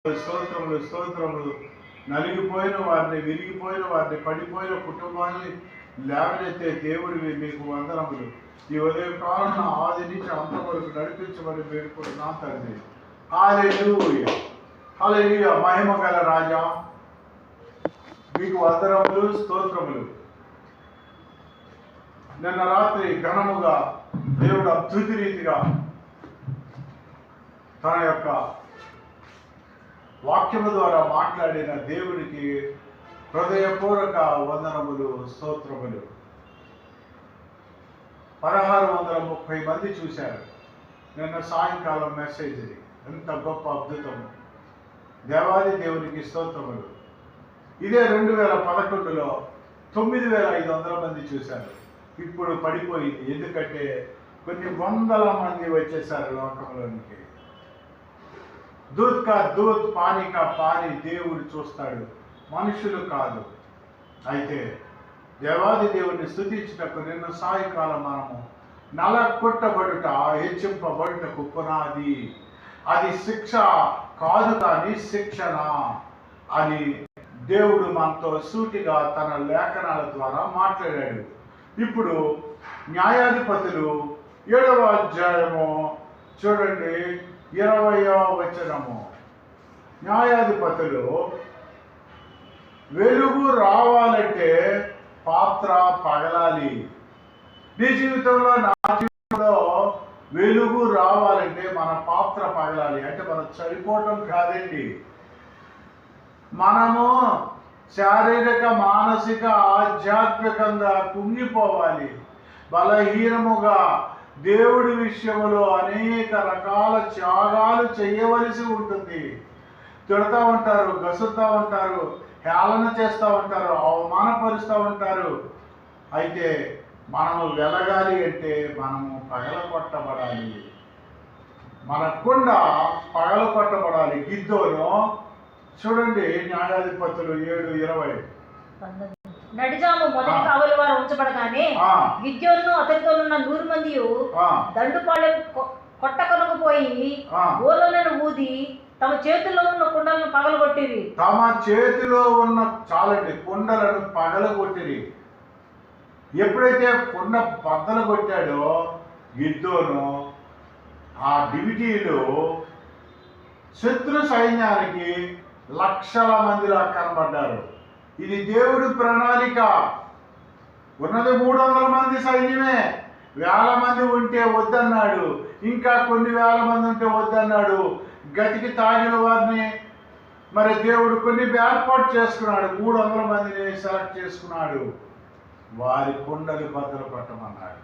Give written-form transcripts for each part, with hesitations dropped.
స్తోత్రములు స్తోత్రములు. నలిగిపోయిన వారిని, విరిగిపోయిన వారిని, పడిపోయిన కుటుంబాన్ని లేవనెత్తే దేవుడివి మీకు వందనములు. ఈ ఉదయకాలం ఆది నుంచి అంతవరకు నడిపించమని వేడుకుంటున్నా తండ్రి. హల్లెలూయా హల్లెలూయా. మహిమ గల రాజా మీకు వందనములు స్తోత్రములు. నిన్న రాత్రి ఘనముగా దేవుడు అద్భుత రీతిగా తన యొక్క వాక్యము ద్వారా మాట్లాడిన దేవుడికి హృదయపూర్వక వందనములు స్తోత్రములు. 1630 మంది చూశారు నిన్న సాయంకాలం మెసేజ్. ఎంత గొప్ప అద్భుతము! దేవాది దేవునికి స్తోత్రములు. ఇదే 2011లో 9500 మంది చూశారు. ఇప్పుడు పడిపోయింది. ఎందుకంటే కొన్ని వందల మంది వచ్చేసారు లోకంలోనికి. దూత్ కా దూత్, పానీ కా పానీ దేవుడు చూస్తాడు, మనుషులు కాదు. అయితే దేవాది దేవుడిని స్తుతించుటకు నిన్న సాయంకాలం మనము నలకొట్టబడుట, హెచ్చింపబడుటకు పునాది అది శిక్ష కాదు కానీ శిక్షణ అని దేవుడు మనతో సూటిగా తన లేఖనాల ద్వారా మాట్లాడాడు. ఇప్పుడు న్యాయాధిపతులు 7వ అధ్యాయము చూడండి, 20వ వచనము. న్యాయాధిపతులు వెలుగు రావాలంటే పాత్ర పగలాలి. నీ జీవితంలో, నా జీవితంలో వెలుగు రావాలంటే మన పాత్ర పగలాలి. అంటే మనం చనిపోవటం కాదండి, మనము శారీరక, మానసిక, ఆధ్యాత్మికంగా కుంగిపోవాలి. బలహీనముగా దేవుడి విషయంలో అనేక రకాల త్యాగాలు చేయవలసి ఉంటుంది. తిడతా ఉంటారు, గసురుతూ ఉంటారు, హేళన చేస్తూ ఉంటారు, అవమానపరుస్తూ ఉంటారు. అయితే మనము వెలగాలి అంటే మనము పగలకొట్టబడాలి. మన కుండ పగలకొట్టబడాలి. గిద్దోను చూడండి, న్యాయాధిపతులు 7:20. నడిజాము మొదటి కావలి వారు ఉంచబడగానే గిద్యోను అతనితో ఉన్న 100 మంది దండుపాళెం కొట్టకొనకపోయి గోళ్ళను ఊది తమ చేతుల్లో ఉన్న కుండలను పగలగొట్టిరి. తమ చేతిలో ఉన్న చాలండి కుండలను పగలగొట్టిరి. ఎప్పుడైతే కుండ బద్దలు కొట్టాడో గిద్దోను, ఆ డివిటీలు శత్రు సైన్యానికి లక్షల మందిలా కనబడ్డారు. ఇది దేవుడి ప్రణాళిక. ఉన్నది 300 మంది సైన్యమే. 1000 మంది ఉంటే వద్దన్నాడు, ఇంకా కొన్ని 1000 మంది ఉంటే వద్దన్నాడు. గతికి తాగిన వారిని మరి దేవుడు కొన్ని ఏర్పాటు చేసుకున్నాడు. 300 మందిని సెలెక్ట్ చేసుకున్నాడు. వారి కుండలు బద్దలు కొట్టమన్నాడు.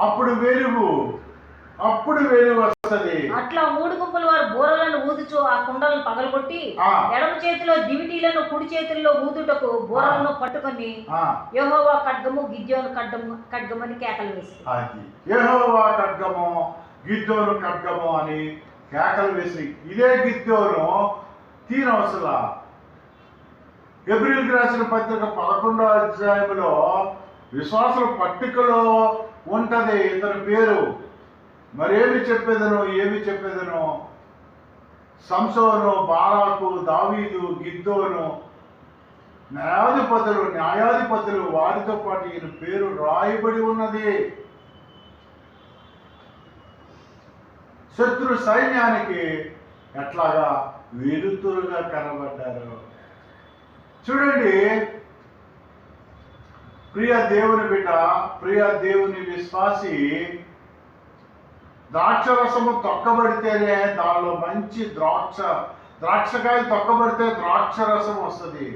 అప్పుడు వెలుగు వస్తుంది. అట్లా 3 గుంపుల వారు బోరలను ఊదుచు ఆ కుండలను పగలగొట్టి ఎడమ చేతిలో దివిటీలను, కుడి చేతుల్లో ఊదుటకు బోరలను పట్టుకొని యెహోవా ఖడ్గము గిద్యోను ఖడ్గమని కేకలు వేసి, యెహోవా ఖడ్గము గిద్యోను ఖడ్గము అని కేకలు వేసి, ఇదే గిద్యోను తీనవసలా. హెబ్రీయులకు రాసిన పత్రిక 11వ అధ్యాయంలో విశ్వాసుల పట్టికలో ఉంటది ఇతని పేరు. మరేమి చెప్పేదను సంసోను, బారాకు, దావీదు, గిద్దోను, న్యాయాధిపతులు వారితో పాటు ఈయన పేరు రాయబడి ఉన్నది. శత్రు సైన్యానికి ఎట్లాగా వెలుతురుగా కనబడ్డారు. చూడండి, ప్రియ దేవుని బిడ్డ, ప్రియ దేవుని విశ్వాసి, ద్రాక్షరసము తొక్కబడితేనే దానిలో మంచి ద్రాక్షకాయలు తొక్కబడితే ద్రాక్షరసం వస్తుంది.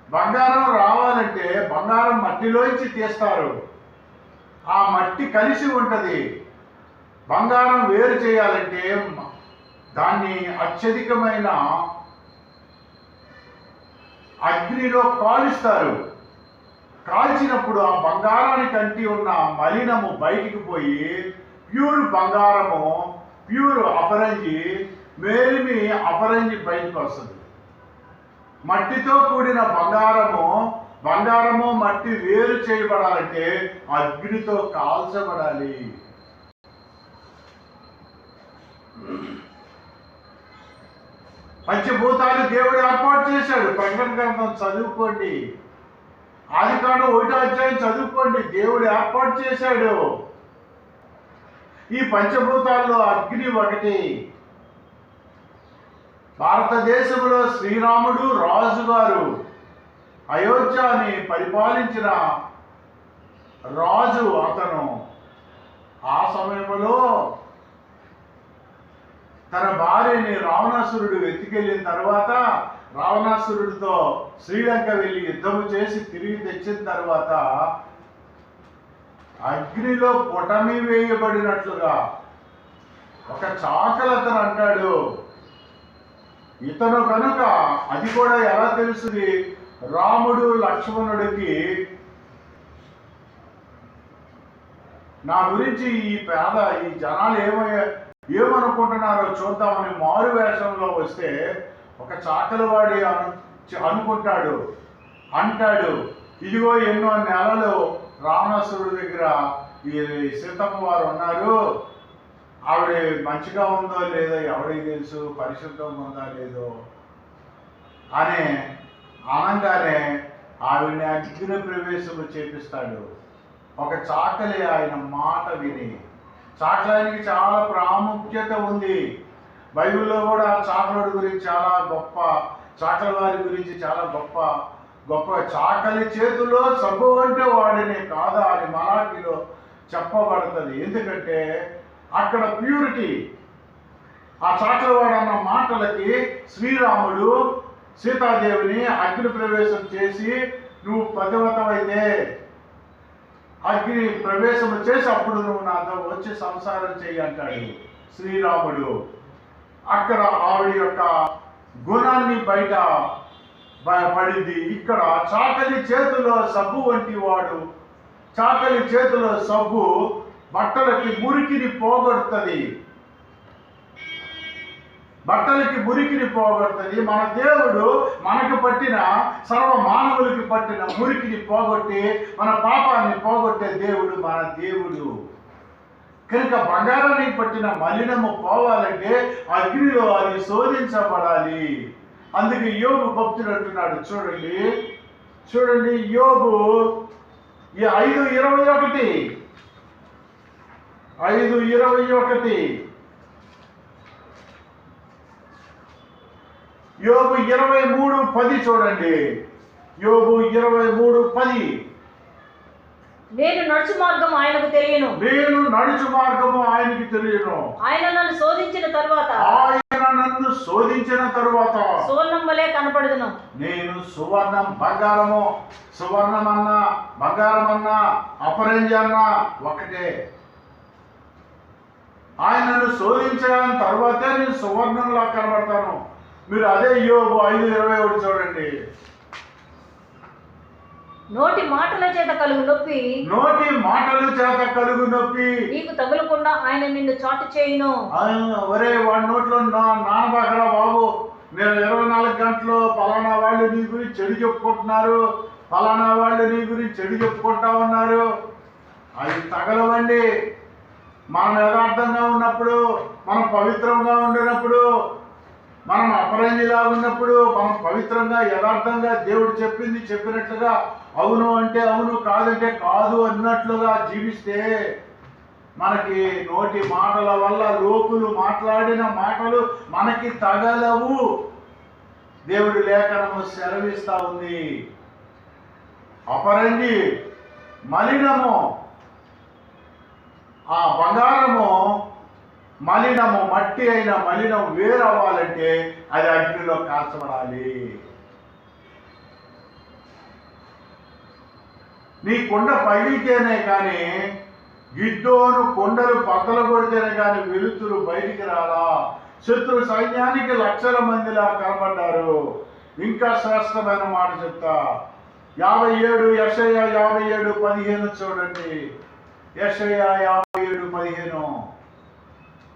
బంగారం రావాలంటే బంగారం మట్టిలోంచి తీస్తారు. ఆ మట్టి కలిసి ఉంటుంది. బంగారం వేరు చేయాలంటే దాన్ని అత్యధికమైన అగ్నిలో కాలుస్తారు. కాల్చినప్పుడు ఆ బంగారానికి అంటి ఉన్న మలినము బయటికి పోయి ప్యూర్ బంగారము, ప్యూర్ అపరంజి, మేలిమి అపరంజి బయటకు వస్తుంది. మట్టితో కూడిన బంగారము మట్టి వేరు చేయబడాలంటే అగ్నితో కాల్చబడాలి. పంచభూతాలు దేవుడు ఏర్పాటు చేశాడు. ప్రకటన గ్రంథం చదువుకోండి, ఆదికాండం 1వ అధ్యాయం చదువుకోండి. దేవుడు ఏర్పాటు చేశాడు. ఈ పంచభూతాల్లో అగ్ని ఒకటి. భారతదేశంలో శ్రీరాముడు రాజుగారు, అయోధ్యని పరిపాలించిన రాజు అతను. ఆ సమయంలో తన భార్యని రావణాసురుడు ఎత్తుకెళ్ళిన తర్వాత, రావణాసురుడితో శ్రీలంక వెళ్ళి యుద్ధము చేసి తిరిగి తెచ్చిన తర్వాత అగ్నిలో పొటమి వేయబడినట్లుగా ఒక చాకలతను అంటాడు. ఇతను కనుక, అది కూడా ఎలా తెలుస్తుంది, రాముడు లక్ష్మణుడికి నా గురించి ఈ జనాలు ఏమనుకుంటున్నారో చూద్దామని మారు వేషంలో వస్తే ఒక చాకలివాడి అనుకుంటాడు, అంటాడు, ఇదిగో ఎన్నో నెలలు రావణాసురుడి దగ్గర ఈ సీతమ్మ వారు ఉన్నారు, ఆవిడ మంచిగా ఉందో లేదో ఎవరికి తెలుసు, పరిశుద్ధంగా ఉందా లేదో అని అనగానే ఆవిడని అగ్ని ప్రవేశము చేపిస్తాడు. ఒక చాకలి ఆయన మాట విని. చాకలానికి చాలా ప్రాముఖ్యత ఉంది. బైబిల్లో కూడా చాకలుడి గురించి చాలా గొప్ప, చాకలి వారి గురించి చాలా గొప్ప గొప్ప. చాకలి చేతిలో సబ్బు అంటే వాడిని కాదా అని మలాఖీలో చెప్పబడుతుంది. ఎందుకంటే అక్కడ ప్యూరిటీ. ఆ చాకలివాడు అన్న మాటలకి శ్రీరాముడు సీతాదేవిని అగ్ని ప్రవేశం చేసి, నువ్వు పతివ్రతవైతే అగ్ని ప్రవేశం చేసి అప్పుడు నువ్వు నాతో వచ్చి సంసారం చెయ్యి అంటాడు శ్రీరాముడు. అక్కడ ఆవిడ యొక్క గుణాన్ని బయట పడింది. ఇక్కడ చాకలి చేతిలో సబ్బు వంటి వాడు. చాకలి చేతిలో సబ్బు బట్టలకి మురికిని పోగొడుతుంది, బట్టలకి మురికిని పోగొడుతుంది. మన దేవుడు మనకు పట్టిన, సర్వ మానవులకి పట్టిన మురికిని పోగొట్టి మన పాపాన్ని పోగొట్టే దేవుడు మన దేవుడు. కనుక బంగారానికి పట్టిన మలినము పోవాలంటే అగ్నిలో అది శోధించబడాలి. అందుకే యోబు భక్తుడు అంటున్నాడు, చూడండి యోబు 5:21 యోబు 23:10 చూడండి. యోబు 23:10 నేను నడుచు మార్గము ఆయనకు తెలియను, ఆయన నన్ను శోధించిన తరువాత సువర్ణం వలె కనపడుదును. నేను సువర్ణం, బంగారమన్నా అపరంజి అన్నా ఒకటే. ఆయన నన్ను శోధించిన తర్వాతే నేను సువర్ణంలా కనబడతాను. మీరు అదే యోబు 5:21 చూడండి. నోటి మాటల చేత కలుగు నొప్పి నీకు తగులకుండా ఆయన నిన్ను చాటు చేయును. ఒరే వాడి నోట్లో నానబాకరా బాబు, నేను 24 గంటలు పలానా వాళ్ళు నీ గురించి చెడు చెప్పుకుంటున్నారు, పలానా వాళ్ళు నీ గురించి చెడు చెప్పుకుంటా ఉన్నారు. అవి తగలవండి. మనం యథార్థంగా ఉన్నప్పుడు, మనం పవిత్రంగా ఉండినప్పుడు, మనం అపరంజిలా ఉన్నప్పుడు, మనం పవిత్రంగా యథార్థంగా దేవుడు చెప్పినట్లుగా అవును అంటే అవును, కాదంటే కాదు అన్నట్లుగా జీవిస్తే మనకి నోటి మాటల వల్ల లోకులు మాట్లాడిన మాటలు మనకి తగలవు. దేవుడి లేఖనము సెలవిస్తా ఉంది. అపరంజి మలినము, ఆ బంగారము మలినము, మట్టి అయిన మలినం వేరవ్వాలంటే అది అగ్నిలో కాల్చబడాలి. నీ కొండ పగిలితేనే కానీ, గిద్దోను కొండలు బద్దలు కొడితేనే కానీ వెలుతురు బయటికి రాలా. శత్రు సైన్యానికి లక్షల మందిలా కనబడ్డారు. ఇంకా శ్రేష్టమైన మాట చెప్తా. 57 యెషయా 57:15 చూడండి. యెషయా 57:15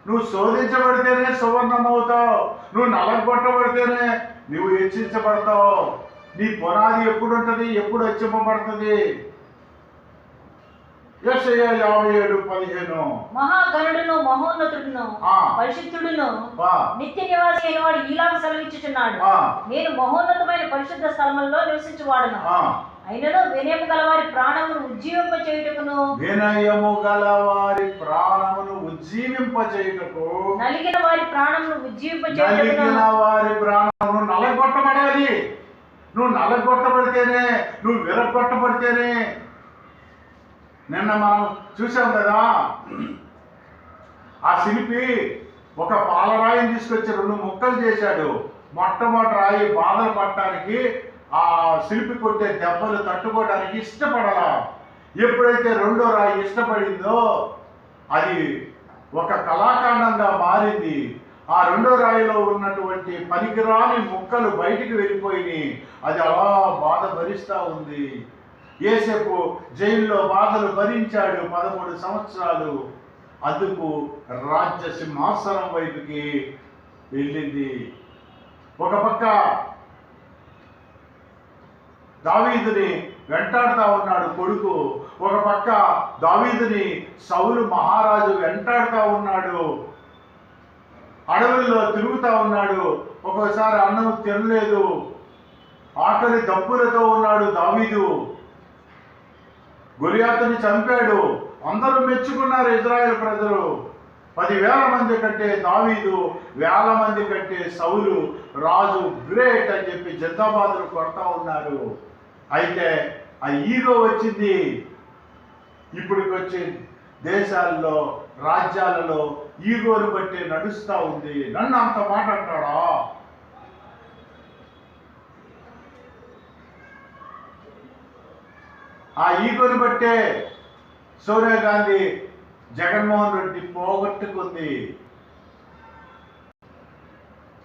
నువ్వు శోధించబడితేనే సువర్ణం అవుతావు. నువ్వు నలగొట్టబడితేనే నువ్వు హెచ్చించబడతావు. నీ పునాది ఎప్పుడు ఉంటుంది, ఎప్పుడు హెచ్చింపబడుతుంది. యెషయా 57:15 మహాగణుడును మహోన్నతుడును పరిశుద్ధుడును నిత్య నివాసి అయిన వాడు ఇలాగ సెలవిచ్చుచున్నాడు, నేను మహోన్నతమైన పరిశుద్ధ స్థలములో నివసించువాడును. అయినను వినయము గలవారి ప్రాణమును ఉజ్జీవింపచేయుటకును నలిగిన వారి ప్రాణమును ఉజ్జీవింపచేయుటకును వారి ప్రాణమును నలగొట్టబడాలి. నువ్వు నలగొట్టబడితేనే, నువ్వు విరగొట్టబడితేనే. నిన్న మనం చూసాం కదా, ఆ శిల్పి ఒక పాలరాయిని తీసుకొచ్చి 2 ముక్కలు చేశాడు. మొట్టమొదటి రాయి బాధలు పడటానికి, ఆ శిల్పి కొట్టే దెబ్బలు తట్టుకోవడానికి ఇష్టపడాల. ఎప్పుడైతే రెండో రాయి ఇష్టపడిందో అది ఒక కళాఖండంగా మారింది. ఆ రెండో రాయిలో ఉన్నటువంటి పనికిరాని ముక్కలు బయటికి వెళ్ళిపోయి అది అలా బాధ భరిస్తూ ఉంది. యేసేపు జైల్లో బాధలు భరించాడు 13 సంవత్సరాలు. అందుకు రాజ్య సింహాసనం వైపుకి వెళ్ళింది. ఒక పక్క దావీదుని వెంటాడుతూ ఉన్నాడు కొడుకు, ఒక పక్క దావీదుని సౌలు మహారాజు వెంటాడుతూ ఉన్నాడు. అడవుల్లో తిరుగుతూ ఉన్నాడు. ఒక్కోసారి అన్నం తినలేదు, ఆకలి దప్పులతో ఉన్నాడు దావీదు. గొలియాతుని చంపాడు. అందరూ మెచ్చుకున్నారు ఇజ్రాయెల్ ప్రజలు. 10,000 మంది కంటే దావీదు, 1,000 మంది కంటే సౌలు రాజు గ్రేట్ అని చెప్పి జిందాబాదులు కొడతా ఉన్నారు. అయితే ఆ ఈగో వచ్చింది. ఇప్పటికొచ్చి దేశాల్లో, రాజ్యాలలో ఈగోను బట్టి నడుస్తూ ఉంది. నన్ను అంత మాట అంటాడా? ఆ ఈగోను బట్టే సోనియా గాంధీ జగన్మోహన్ రెడ్డి పోగొట్టుకుంది.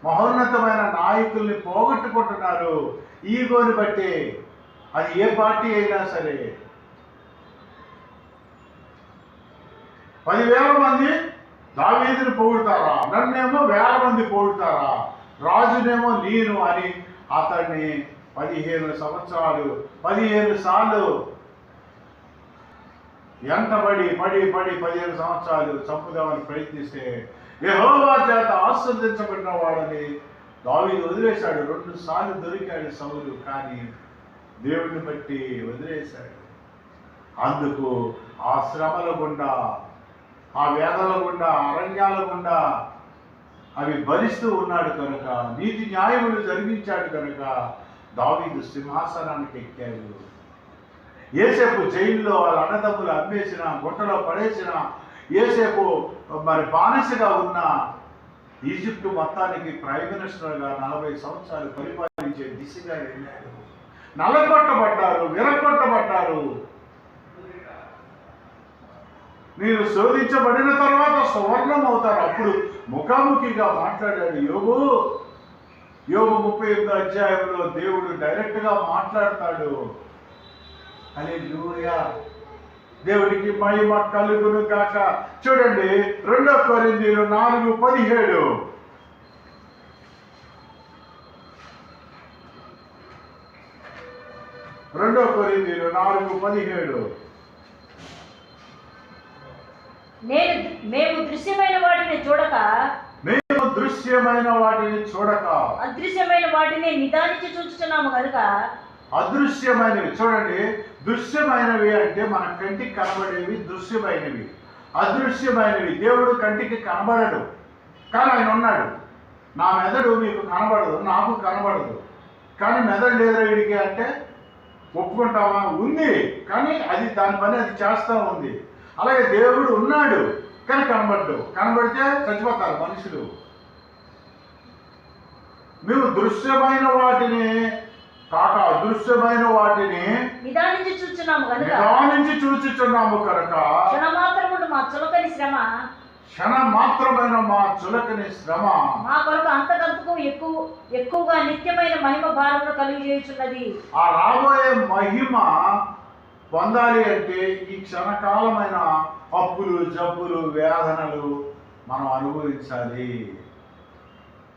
మహోన్నతమైన నాయకుల్ని పోగొట్టుకుంటున్నారు ఈగోని బట్టి. అది ఏ పార్టీ అయినా సరే. 10,000 మంది దావీదుని పొగుడతారా, నన్నేమో 1,000 మంది పొగుడతారా, రాజునేమో నేను అని అతన్ని 15 సంవత్సరాలు 15 సార్లు ఎంటబడి 15 సంవత్సరాలు చంపుదామని ప్రయత్నిస్తే యెహోవా చేత ఆశీర్వదించబడిన వాడని దావీదు వదిలేశాడు. 2 సార్లు దొరికాడు సౌలు, కానీ దేవుడిని బట్టి వదిలేశాడు. అందుకు ఆ శ్రమల గుండా, ఆ వేదల గుండా, అరణ్యాల గుండా అవి భరిస్తూ ఉన్నాడు కనుక, నీతి న్యాయములు జరిగించాడు కనుక దావీదు సింహాసనానికి ఎక్కాడు. యేసేపు జైల్లో వాళ్ళ అన్నదమ్ములు అమ్మేసిన, గుట్టలో పడేసిన, యేసేపు మరి బానిసగా ఉన్న ఈజిప్టు మొత్తానికి ప్రైమ్ మినిస్టర్గా 40 సంవత్సరాలు పరిపాలించే దిశగా వెళ్ళాడు. నలగొట్టబడ్డారు, విరగొట్టబడ్డారు. మీరు శోధించబడిన తర్వాత సువర్ణం అవుతారు. అప్పుడు ముఖాముఖిగా మాట్లాడాడు యోగు. యోగు 38వ అధ్యాయంలో దేవుడు డైరెక్ట్గా మాట్లాడతాడు. హల్లెలూయా, దేవుడికి మహిమ కలుగును గాక. చూడండి 2 కొరింథీయులు 4:17. 2 కొరింథీయులు 4:17. మేము దృశ్యమైన వాటిని చూడక అదృశ్యమైన వాటిని నిదానించి చూస్తున్నాము కనుక. అదృశ్యమైనవి చూడండి, దృశ్యమైనవి అంటే మన కంటికి కనబడేవి దృశ్యమైనవి. అదృశ్యమైనవి దేవుడు కంటికి కనబడడు, కానీ ఆయన ఉన్నాడు. నా మెదడు మీకు కనబడదు, నాకు కనబడదు, కానీ మెదడు లేదా వీడికి అంటే ఒప్పుకుంటామా? ఉంది, కానీ అది దాని పని అది చేస్తూ ఉంది. అలాగే దేవుడు ఉన్నాడు, కానీ కనబడ్డు. కనబడితే చచ్చిపోతారు మనుషులు. మేము దృశ్యమైన వాటిని కాక అదృశ్యమైన వాటిని నిదానించి చూచుచున్నాము కనుక క్షణమాత్రమైన మా చులకని శ్రమ మా కొరకు అంతకంతకు ఎక్కువగా నిత్యమైన మహిమ భారమును కలిగిచేయుచున్నది. ఆ రాబోయే మహిమ పొందాలి అంటే ఈ క్షణకాలమైన అప్పులు, జబ్బులు, వేదనలు మనం అనుభవించాలి.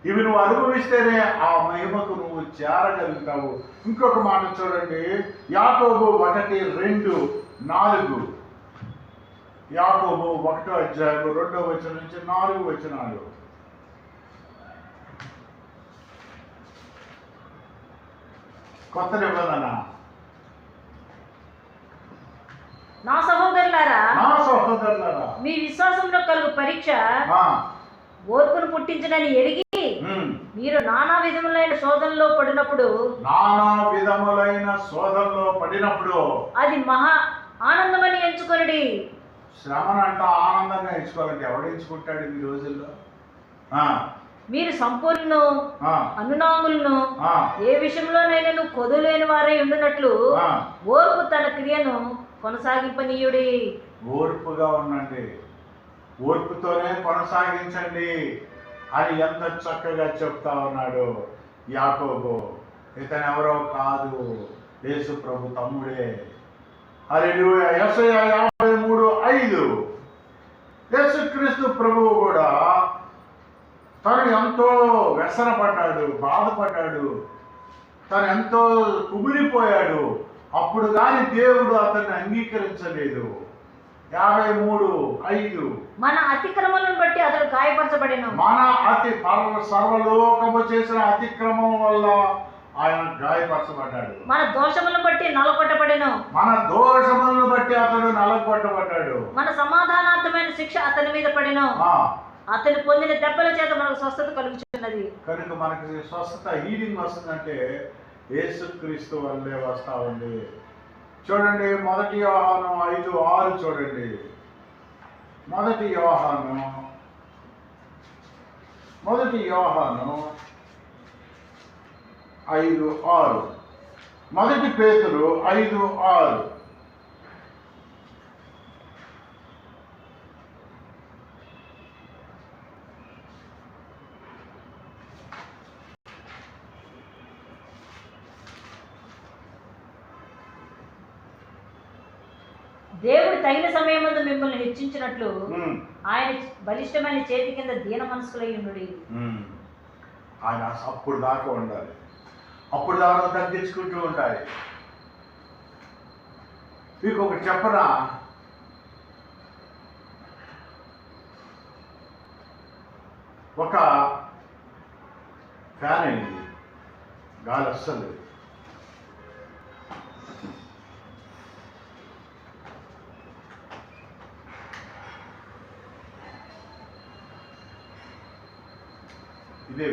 ఇవి నువ్వు అనుభవిస్తేనే ఆ మహిమకు నువ్వు చేరగలుగుతావు. ఇంకొక మాట చూడండి, యాకోబు 1:2-4. యాకోబు 1వ అధ్యాయం 2వ వచనం నుంచి 4 వచనాలు. కొత్త నిబంధన. నా సహోదరులారా, మీ విశ్వాసంలో కలుగు పరీక్ష ఓర్పును పుట్టించడని ఎరిగి మీరు నానా విధములైన శోధనలో పడినప్పుడు అది మహా ఆనందమని ఎంచుకొనుడి. శ్రమనంట ఆనందంగా ఎంచుకోవాలంటే ఎవడు ఎంచుకుంటాడు ఈ రోజుల్లో? మీరు సంపూర్ణ అనునాములను ఏ విషయంలోనైనా కొదులేని వారై ఉండినట్లు ఓర్పు తన క్రియను కొనసాగింపనీయుడి. ఓర్పుగా ఉండండి, ఓర్పుతోనే కొనసాగించండి అని ఎంత చక్కగా చెప్తా ఉన్నాడు యాకోబు. ఇతను ఎవరో కాదు, యేసు ప్రభు తమ్ముడే. హల్లెలూయా. యెషయా 53:5. యేసుక్రీస్తు ప్రభువు కూడా తను ఎంతో వ్యసనపడ్డాడు, బాధపడ్డాడు, తను ఎంతో కుమిలిపోయాడు. అప్పుడు కానీ దేవుడు అతన్ని అంగీకరించలేదు. 53:5. మన అతిక్రమలను బట్టి అతడు గాయపరచబడెను. మన సర్వలోకము చేసిన అతిక్రమం వల్ల ఆయన గాయపరచబడ్డాడు. మన దోషములను బట్టి నలగొట్టబడెను. మన దోషములను బట్టి అతడు నలగొట్టబడ్డాడు. మన సమాధానార్థమైన శిక్ష అతని మీద పడెను. అతను పొందిన దెబ్బల చేత మనకు స్వస్థత కలుగుచున్నది. కనుక మనకి స్వస్థత, హీలింగ్ వస్తుందంటే యేసుక్రీస్తు వల్లే వస్తా ఉంది. చూడండి 1 యోహాను 5:6 చూడండి. 1 యోహాను 5:6. 1 పేతురు 5:6. దేవుడు తగిన సమయమందు మిమ్మల్ని హెచ్చించినట్లు ఆయన బలిష్టమైన చేతి కింద దీన మనస్కులై ఉండుడి. ఆయన అప్పుడు దాకా ఉండాలి, అప్పుడు దాకా తగ్గించుకుంటూ ఉండాలి. మీకు ఒకటి చెప్పనా, ఒక ఫ్యాన్ అయింది, గాలి వస్తుంది. ఇదే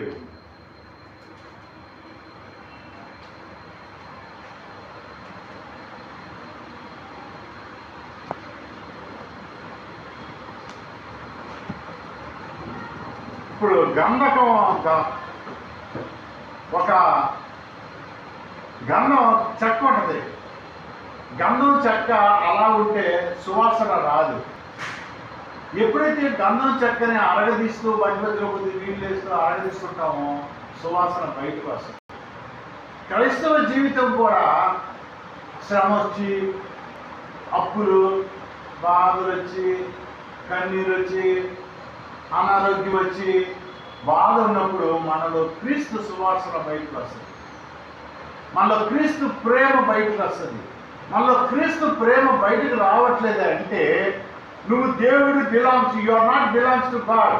ఇప్పుడు గంధకం, ఒక గంధం చెక్క ఉంటుంది. గంధం చెక్క అలా ఉంటే సువాసన రాదు. ఎప్పుడైతే గంధం చెక్కని అరగదీస్తూ మధ్యలో కొద్ది నీళ్ళు వేస్తూ అరగదీస్తుంటామో సువాసన బయటకు వస్తుంది. క్రైస్తవ జీవితం కూడా శ్రమ వచ్చి, అప్పులు, బాధలు వచ్చి, కన్నీరు వచ్చి, అనారోగ్యం వచ్చి, బాధ ఉన్నప్పుడు మనలో క్రీస్తు సువాసన బయటకు వస్తుంది. మనలో క్రీస్తు ప్రేమ బయటకు వస్తుంది. మనలో క్రీస్తు ప్రేమ బయటకు రావట్లేదు అంటే నువ్వు దేవుడు you are not belongs to God.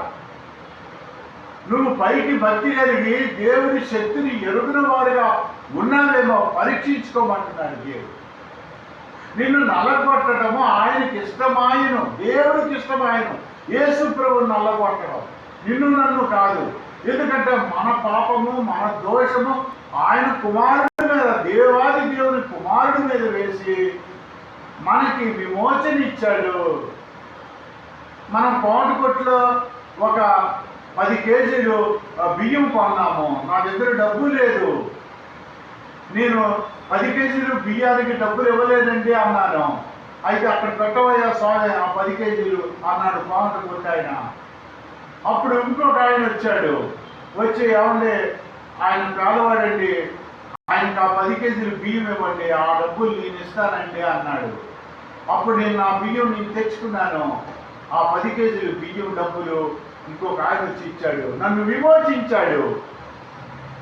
నువ్వు పైకి భక్తి కలిగి దేవుడి శక్తిని ఎరుగున వారుగా ఉన్నావేమో పరీక్షించుకోమంటున్నాడు దేవుడు. నిన్ను నల్లగొట్టడము ఆయనకి ఇష్టమాయను, దేవుడికి ఇష్టమాయను. యేసు ప్రభువు నల్లగొట్టడం నిన్ను నన్ను కాదు. ఎందుకంటే మన పాపము, మన దోషము ఆయన కుమారుడి మీద, దేవాది దేవుని కుమారుడి మీద వేసి మనకి విమోచన ఇచ్చాడు. మనం కోటకొట్లో ఒక 10 కేజీలు బియ్యం కొన్నాము. నా దగ్గర డబ్బు లేదు, నేను 10 కేజీలు బియ్యానికి డబ్బులు ఇవ్వలేదండి అన్నాను. అయితే అక్కడ పెట్టవయ్యా స్వామి ఆ 10 కేజీలు అన్నాడు కోటకొట్టు ఆయన. అప్పుడు ఇంకొక ఆయన వచ్చాడు, వచ్చి ఏమండి ఆయన పేదవాడండి, ఆయనకు ఆ 10 కేజీలు బియ్యం ఇవ్వండి, ఆ డబ్బులు నేను ఇస్తానండి అన్నాడు. అప్పుడు నేను నా బియ్యం నేను తెచ్చుకున్నాను. ఆ 10 కేజీలు బియ్యం డబ్బులు ఇంకొక ఆయన వచ్చి ఇచ్చాడు, నన్ను విమోచించాడు.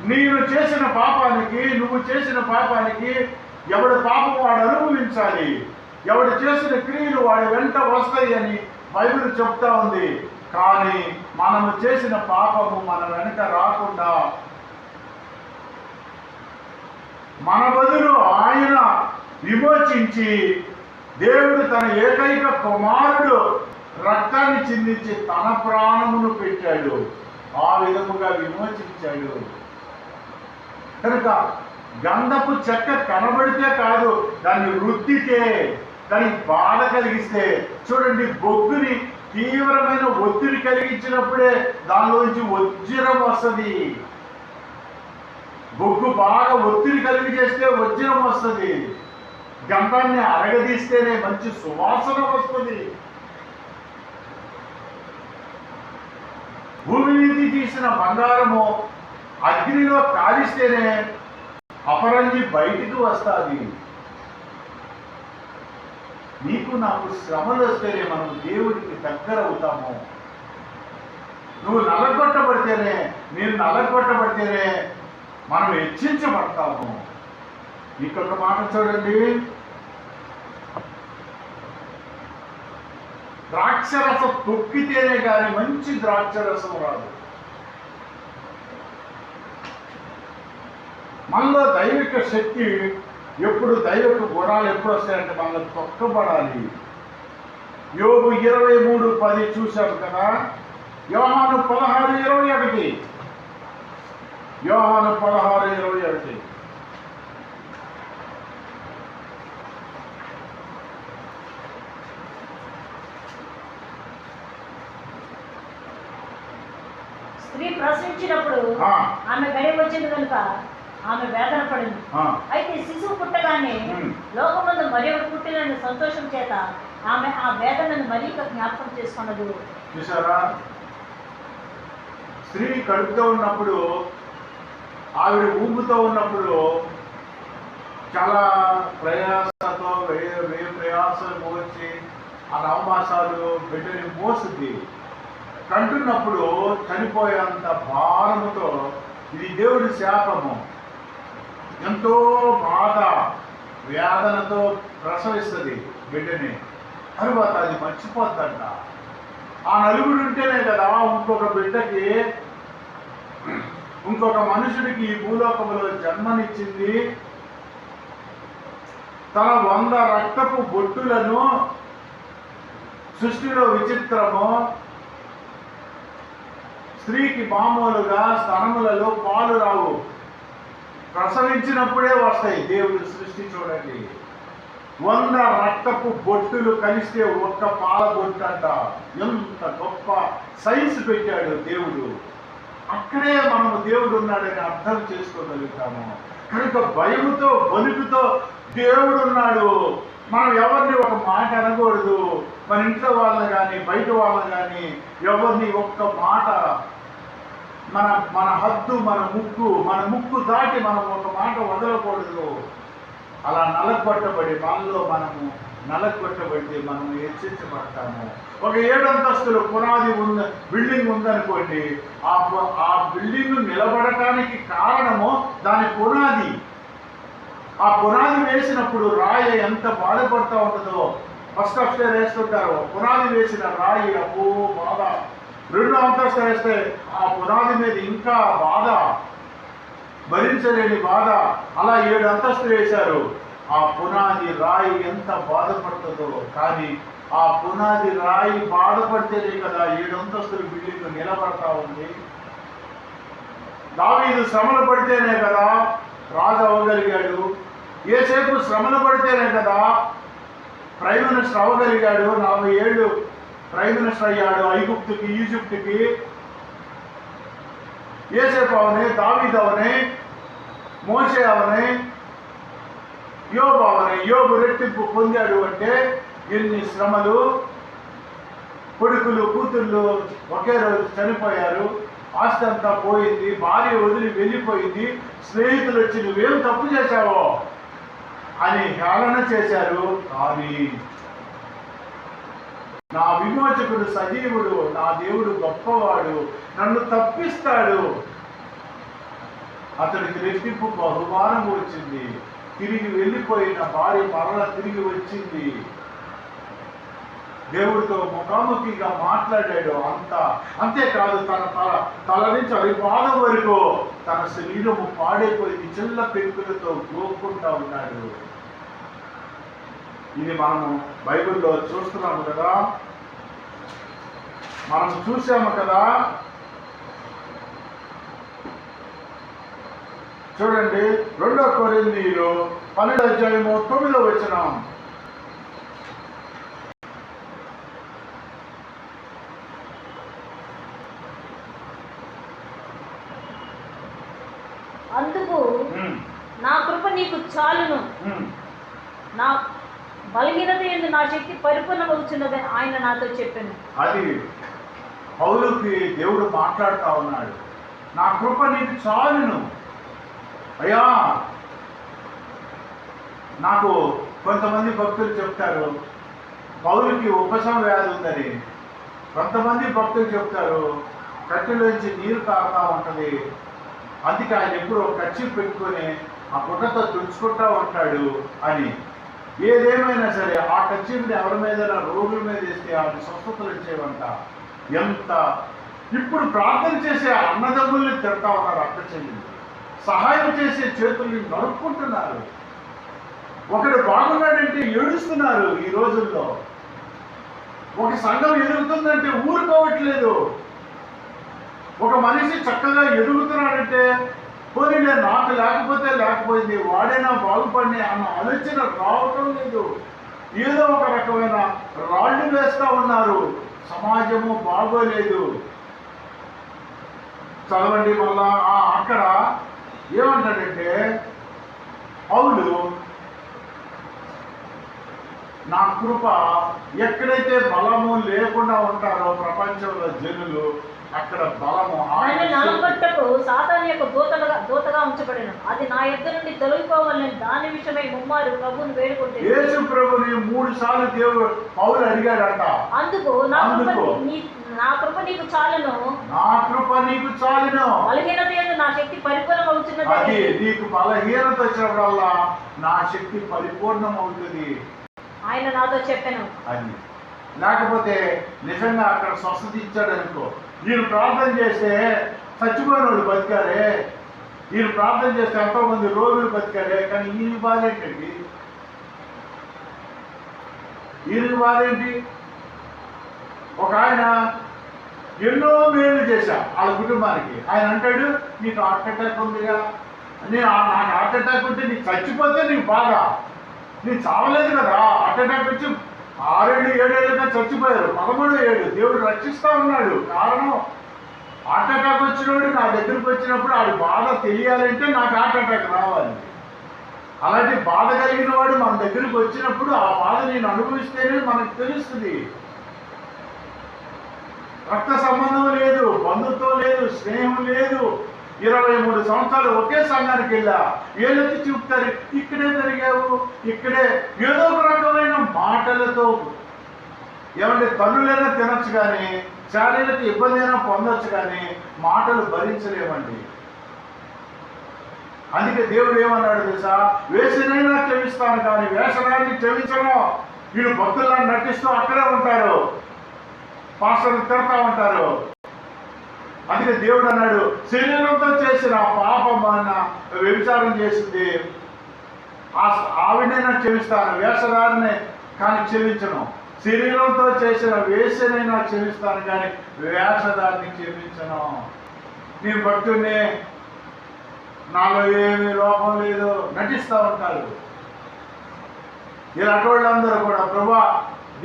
నేను చేసిన పాపానికి, నువ్వు చేసిన పాపానికి ఎవడు పాపం వాడు అనుభవించాలి. ఎవడు చేసిన క్రియలు వాడి వెంట వస్తాయి అని బైబిల్ చెప్తా ఉంది. కానీ మనము చేసిన పాపము మన వెనక రాకుండా మన బదులు ఆయన విమోచించి దేవుడు తన ఏకైక కుమారుడు రక్తాన్ని చిందించి తన ప్రాణమును పెట్టాడు. ఆ విధముగా విమోచించాడు. కనుక గంధపు చెక్క కనబడితే కాదు, దాన్ని రుద్దితే, దానికి బాధ కలిగిస్తే, చూడండి బొగ్గుని తీవ్రమైన ఒత్తిడి కలిగించినప్పుడే దానిలోంచి వజ్రం వస్తుంది. బొగ్గు బాగా ఒత్తిడి కలిగి చేస్తే వజ్రం వస్తుంది. గంధాన్ని అరగదీస్తేనే మంచి సువాసన వస్తుంది. భూమి నుంచి తీసిన బంగారము అగ్నిలో కాలిస్తేనే అపరంజి బయటికి వస్తుంది. నీకు నాకు శ్రమలు వస్తేనే మనం దేవుడికి దగ్గర అవుతాము. నువ్వు నలగొట్టబడితేనే, మీరు నలగొట్టబడితేనే మనం హెచ్చించబడతాము. ఇంకొక మాట చూడండి, ద్రాక్షరసం తొక్కితేనే కానీ మంచి ద్రాక్షరసం రాదు. మనలో దైవిక శక్తి ఎప్పుడు, దైవిక గుణాలు ఎప్పుడు వస్తాయంటే మనలో తొక్కబడాలి. యోబు 23:10 చూశాం కదా. యోహాను 16:21 యోహాను 16:21 స్త్రీ ప్రసవించినప్పుడు ఆమె గడియ వచ్చింది కనుక ఆమె వేదన పడింది. అయితే శిశువు పుట్టగానే లోకమందు మరి ఒకటి పుట్టిన సంతోషం చేత ఆమె ఆ వేదనను మరీ జ్ఞాపకం చేసుకున్నది. చూసారా, స్త్రీ కడుపుతో ఉన్నప్పుడు, ఆవిడ ఊపుతో ఉన్నప్పుడు చాలా ప్రయాసతో ప్రయాసం మోచి ఆ నవమాసాలు బిడ్డని మోస్తుంది. కంటున్నప్పుడు చనిపోయేంత భారముతో, ఇది దేవుడి శాపము, ఎంతో బాధ వేదనతో ప్రసవిస్తుంది బిడ్డని. తరువాత అది మర్చిపోద్దంట. ఆ నలుగురు ఉంటేనే కదా ఇంకొక బిడ్డకి, ఇంకొక మనుషుడికి ఈ భూలోకంలో జన్మనిచ్చింది. తన 100 రక్తపు బొట్టులను, సృష్టిలో విచిత్రము, స్త్రీకి మామూలుగా స్తనములలో పాలు రావు, ప్రసవించినప్పుడే వస్తాయి. దేవుడు సృష్టి చూడండి, 100 రక్తపు బొట్టులు కలిస్తే ఒక్క పాల బొట్టు అంట. ఎంత గొప్ప సైన్స్ పెట్టాడు దేవుడు. అక్కడే మనము దేవుడు ఉన్నాడని అర్థం చేసుకోగలుగుతాము. కనుక భయముతో వణుకుతో దేవుడు ఉన్నాడు. మనం ఎవరిని ఒక మాట అనకూడదు. మన ఇంట్లో వాళ్ళని కానీ బయట వాళ్ళని కానీ ఎవరిని ఒక్క మాట, మన హద్దు, మన ముక్కు దాటి మనం ఒక మాట వదలకూడదు. అలా నలగొట్టబడి మనలో మనము నలగొట్టబడితే మనం హెచ్చించబడతాము. ఒక 7 అంతస్తుల పునాది బిల్డింగ్ ఉందనుకోండి, ఆ బిల్డింగ్ నిలబడటానికి కారణము దాని పునాది. ఆ పునాది వేసినప్పుడు రాయి ఎంత బాధపడుతూ ఉంటుందో. ఫస్ట్ అప్స్టైర్ వేస్తుంటారు, పునాది వేసిన రాయి అబ్బో బాధ. 2వ అంతస్తు వేస్తే ఆ పునాది మీద ఇంకా బాధ, భరించలేని బాధ. అలా 7 అంతస్తులు వేశారు. ఆ పునాది రాయి ఎంత బాధపడుతుందో. కానీ ఆ పునాది రాయి బాధపడితేనే కదా 7 అంతస్తుల బిల్డింగ్ నిలబడతా ఉంది. దావీదు శ్రమలు పడితేనే కదా రాజు అవ్వగలిగాడు. యేసేపు శ్రమలు పడితేనే కదా ప్రైమ్ మినిస్టర్ అవ్వగలిగాడు. 40 ఏళ్ళు ప్రైమ్ మినిస్టర్ అయ్యాడు ఐగుప్తుకి, ఈజిప్టుకి. యేసేపు అవని, దావీదు అవని, మోషే అవని, యోబు అవని. యోబు రెట్టింపు పొందాడు అంటే ఎన్ని శ్రమలు. కొడుకులు కూతుళ్ళు ఒకే రోజు చనిపోయారు, ఆస్తి అంతా పోయింది, భార్య వదిలి వెళ్ళిపోయింది. స్నేహితులు వచ్చి నువ్వేం తప్పు చేశావో అని హేళన చేశారు. కానీ నా విమోచకుడు సజీవుడు, నా దేవుడు గొప్పవాడు, నన్ను తప్పిస్తాడు. అతడికి రెట్టింపు బహుమానం వచ్చింది. తిరిగి వెళ్ళిపోయిన భార్య మరల తిరిగి వచ్చింది. దేవుడితో ముఖాముఖిగా మాట్లాడాడు. అంతేకాదు తన తల నుంచి అరిపాదం వరకు తన శరీరము పాడైపోయింది. చిల్ల పెంకులతో గోక్కుంటా ఉన్నాడు. ఇది మనము బైబిల్లో చూస్తున్నాము కదా, మనం చూసాము కదా. చూడండి 2 కొరింథీయులు 12:9. అందుకు నా కృప నీకు చాలును, నా బలహీనత యందు నా శక్తి పరిపూర్ణమవుతున్నదని ఆయన నాతో చెప్పాను. అది పౌలుకి దేవుడు మాట్లాడుతూ ఉన్నాడు. నా కృప నీకు చాలును. అయ్యా, నాకు కొంతమంది భక్తులు చెప్తారు పౌలుకి ఉపశమ వ్యాధి ఉందని. కొంతమంది భక్తులు చెప్తారు కట్టెలోంచి నీరు కారుతూ ఉంటుంది, అందుకే ఆయన ఎప్పుడు ఒక కచ్చి పెట్టుకొని ఆ గుడ్డతో తుడుచుకుంటూ ఉంటాడు అని. ఏదేమైనా సరే ఆ కచ్చిని ఎవరి మీద రోగుల మీద వేస్తే అది స్వస్థతలు ఇచ్చేవంట. ఇప్పుడు ప్రార్థన చేసే అన్నదమ్ముల్ని తిడతా ఉన్నారు, అక్క చెల్లిని సహాయం చేసే చేతుల్ని నరుక్కుంటున్నారు. ఒకడు బాగున్నాడంటే ఏడుస్తున్నారు. ఈ రోజుల్లో ఒక సంఘం ఎదుగుతుందంటే ఊరుకోవట్లేదు. ఒక మనిషి చక్కగా ఎదుగుతున్నాడంటే పోనీలే, నాకు లేకపోయింది, వాడైనా బాగుపడినే అన్న ఆలోచన రావటం లేదు. ఏదో ఒక రకమైన రాళ్ళు వేస్తూ ఉన్నారు. సమాజము బాగోలేదు. చదవండి మళ్ళా అక్కడ ఏమంటాడంటే పౌలు, నా కృప ఎక్కడైతే బలము లేకుండా ఉంటారో ప్రపంచంలో జనులు, అక్కడ బలము ఆయన నలగొట్టకు సాతాను యొక్క దూతగా ఉంచబడిన అది నా యొద్ద నుండి తొలగిపోవాలని దాని విషయమై ముమ్మారు ప్రభువుని వేడుకుంటే యేసు ప్రభుని 3 సార్లు దేవుడు పౌలు అడిగాడంట. అందుకు నా కృప నీకు చాలును, నా కృప నీకు చాలును, బలహీనత యందు నా శక్తి పరిపూర్ణమవుతున్నది. అది నీకు బలహీనత వచ్చినప్పుడల్లా నా శక్తి పరిపూర్ణం అవుతుంది ఆయన నాతో చెప్పాను అని. లేకపోతే నిజంగా అక్కడ స్వస్థత ఇచ్చాడు అనుకో, వీళ్ళు ప్రార్థన చేస్తే చచ్చిపోయిన వాళ్ళు బతికారే, వీళ్ళు ప్రార్థన చేస్తే ఎంతో మంది రోగులు బతికారే, కానీ ఈయన బాధ ఏంటండి? ఈయనకి బాధ ఏంటి? ఒక ఆయన ఎన్నో మేలు చేశా వాళ్ళ కుటుంబానికి. ఆయన అంటాడు, నీకు హార్ట్ అటాక్ ఉందిగా, నాకు హార్ట్ అటాక్ ఉంటే నీకు చచ్చిపోతే నీకు బాధ, నీకు చావలేదు కదా. హార్ట్ అటాక్ వచ్చి 6 ఏళ్ళు 7 ఏళ్ళుగా చచ్చిపోయారు, 13 ఏళ్ళు దేవుడు రక్షిస్తూ ఉన్నాడు. కారణం హార్ట్ అటాక్ వచ్చినోడు నా దగ్గరికి వచ్చినప్పుడు ఆడి బాధ తెలియాలంటే నాకు హార్ట్ అటాక్ రావాలి. అలాంటి బాధ కలిగిన వాడు మన దగ్గరికి వచ్చినప్పుడు ఆ బాధ నేను అనుభవిస్తేనే మనకు తెలుస్తుంది. రక్త సంబంధం లేదు, బంధుత్వం లేదు, స్నేహం లేదు. 23 సంవత్సరాలు ఒకే సంఘానికి వెళ్ళా, ఏళ్ళెత్తి చూపుతారు, ఇక్కడే పెరిగావు, ఇక్కడే ఏదో ఒక రకమైన మాటలతో ఏమంటే తల్లులైనా తినొచ్చు కానీ శారీరక ఇబ్బంది అయినా పొందొచ్చు కానీ మాటలు భరించలేమండి. అందుకే దేవుడు ఏమన్నాడు తెలుసా, వేసినైనా క్షమిస్తాను కానీ వేసనాన్ని క్షమించను. వీళ్ళు భక్తులను నటిస్తూ అక్కడే ఉంటారు, పాస్టర్లు తిడతా ఉంటారు. అందుకే దేవుడు అన్నాడు, శరీరంతో చేసిన పాపం అన్న వ్యభిచారం చేసింది ఆవిడైనా క్షమిస్తాను, వేసనాన్ని కానీ క్షమించను. శరీరంతో చేసిన వేసనైనా క్షమిస్తాను కానీ వేషధాన్ని క్షమించను. నీ భక్తుడిని నాలో ఏమీ లోపం లేదు నటిస్తూ ఉంటారు. ఇలాంటి వాళ్ళందరూ కూడా ప్రభా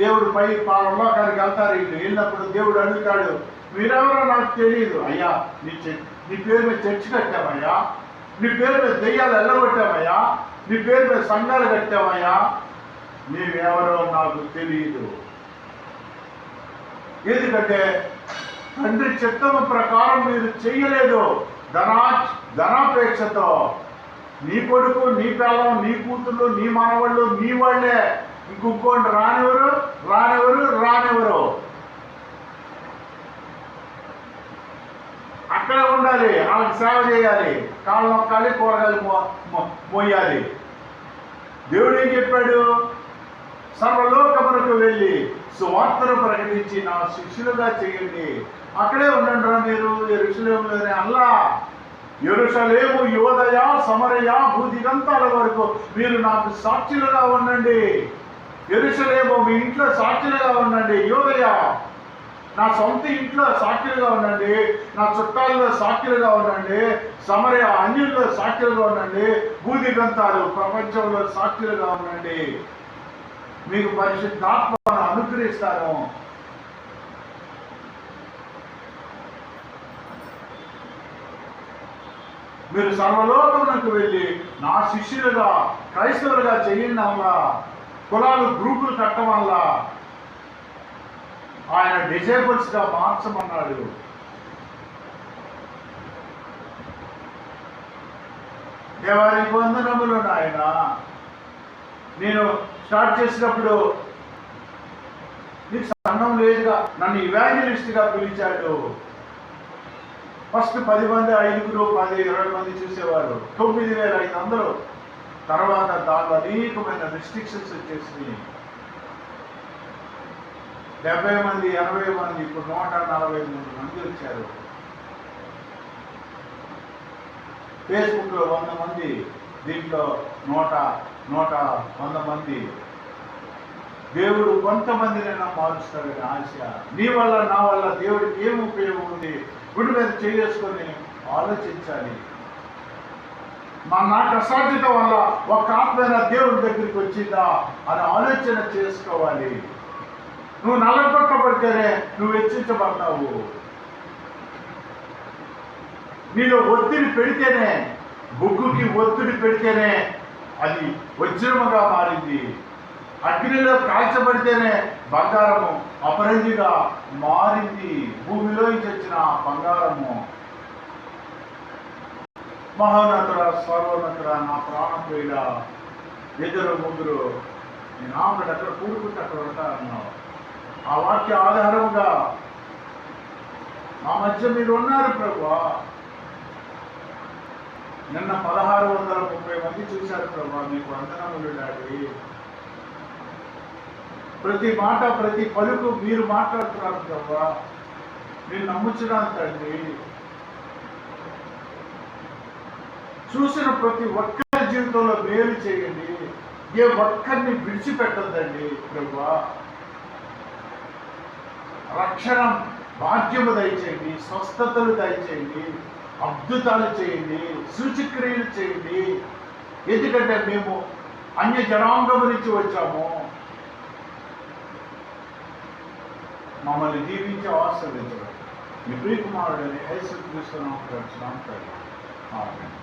దేవుడు పై పరలోకానికి వెళ్తారు. వీళ్ళు వెళ్ళినప్పుడు దేవుడు అడుగుతాడు, మీరెవరో నాకు తెలియదు. అయ్యా నీ పేరు మీద చర్చి కట్టామయ్యా, నీ పేరు మీద దెయ్యాలు వెళ్ళగొట్టామయ్యా, నీ పేరు మీద సంఘాలు కట్టామయ్యా, నీవెవరో నాకు తెలియదు. ఎందుకంటే తండ్రి చిత్తము ప్రకారం మీరు చెయ్యలేదు. ధనాపేక్షతో నీ కొడుకు, నీ పిల్లం, నీ కూతుళ్ళు, నీ మనవాళ్ళు, నీ వాళ్ళే, ఇంకొకటి రానివ్వరు. అక్కడ ఉండాలి, వాళ్ళకి సేవ చేయాలి, కాళ్ళు నొక్కాలి, కూరగాయలు మోయాలి. దేవుడు ఏం చెప్పాడు? సర్వలోకమునకు వెళ్ళి సువార్తను ప్రకటించి నా శిష్యులుగా చేయండి. అక్కడే ఉండండి రా మీరు యెరూషలేములోనే అల్లా. యెరూషలేము, యోదయ, సమరయ, భూదిగంతాల వరకు మీరు నాకు సాక్షులుగా ఉండండి. యెరూషలేము, మీ ఇంట్లో సాక్షులుగా ఉండండి. యోదయ, నా సొంత ఇంట్లో సాక్షులుగా ఉండండి. నా చుట్టాల్లో సాక్షులుగా ఉండండి. సమరయ, అన్యుల్లో సాక్షులుగా ఉండండి. భూదిగంతాలు, ప్రపంచంలో సాక్షులుగా ఉండండి. మీకు పరిశుద్ధాత్మను అనుగ్రహిస్తాను. మీరు సర్వలోకమునకు వెళ్ళి నా శిష్యులుగా, క్రైస్తవులుగా చేయండి వల్ల, కులాలు గ్రూపులు కట్టడం వల్ల ఆయన డిజైబుల్స్గా మార్చమన్నాడు. దేవానికి వందనములు నాయన. నేను స్టార్ట్ చేసినప్పుడు నీకు సంఘం లేదుగా, నన్ను ఇవాంజలిస్ట్గా పిలిచాడు. ఫస్ట్ 10 మంది, 5గురు, 10, 20 మంది చూసేవారు. 9,500. తర్వాత దాంట్లో అనేకమైన రిస్ట్రిక్షన్స్ వచ్చేసినాయి. 70 మంది, 80 మంది, ఇప్పుడు 143 మంది వచ్చారు. ఫేస్బుక్లో 100 మంది, దీంట్లో 100 మంది. దేవుడు కొంతమందినైనా మారుస్తాడని ఆశ. నీ వల్ల, నా వల్ల దేవుడికి ఏం ఉపయోగం ఉంది? గుడి మీద చేసుకొని ఆలోచించాలి. నాకు అసాధ్యత వల్ల ఒక ఆత్మైన దేవుడి దగ్గరికి వచ్చిందా అని ఆలోచన చేసుకోవాలి. నువ్వు నల్లగొట్టబడితేనే నువ్వు హెచ్చించబడతావు. నీలో ఒత్తిడి పెడితేనే, బొగ్గుకి ఒత్తిడి పెడితేనే అది వజ్రముగా మారింది. అగ్నిలో కాల్చబడితేనే బంగారము అపరంజిగా మారింది. భూమిలో నుంచి వచ్చిన బంగారము. మహోన్నతుడ, సర్వోన్నతుడ, నా ప్రాణప్రియుడ, 2-3 నీ నామమున ఎక్కడ కూడుకుంటే అక్కడ ఉంటారన్నావు. ఆ వాక్య ఆధారముగా మా మధ్య మీరు ఉన్నారు ప్రభువా. నిన్న 1630 మంది చూశారు ప్రభువా. మీకు వందనములు డాడీ. ప్రతి మాట, ప్రతి పలుకు మీరు మాట్లాడుతున్నారు ప్రభువా. నేను నమ్ముచున్నాను తండ్రి. చూసిన ప్రతి ఒక్కరి జీవితంలో మేలు చేయండి. ఏ ఒక్కరిని విడిచిపెట్టద్దండి ప్రభువా. రక్షణ భాగ్యము దయచేయండి, స్వస్థతలు దయచేయండి, అద్భుతాలు చేయండి, సూచక్రియలు చేయండి. ఎందుకంటే మేము అన్య జనాంగము నుంచి వచ్చాము. మమ్మల్ని దీవించి ఆశీర్వదించడం మీ ప్రియకుమారుడని యేసుక్రీస్తు నామమున ప్రార్థిస్తున్నాము తండ్రి. ఆమేన్.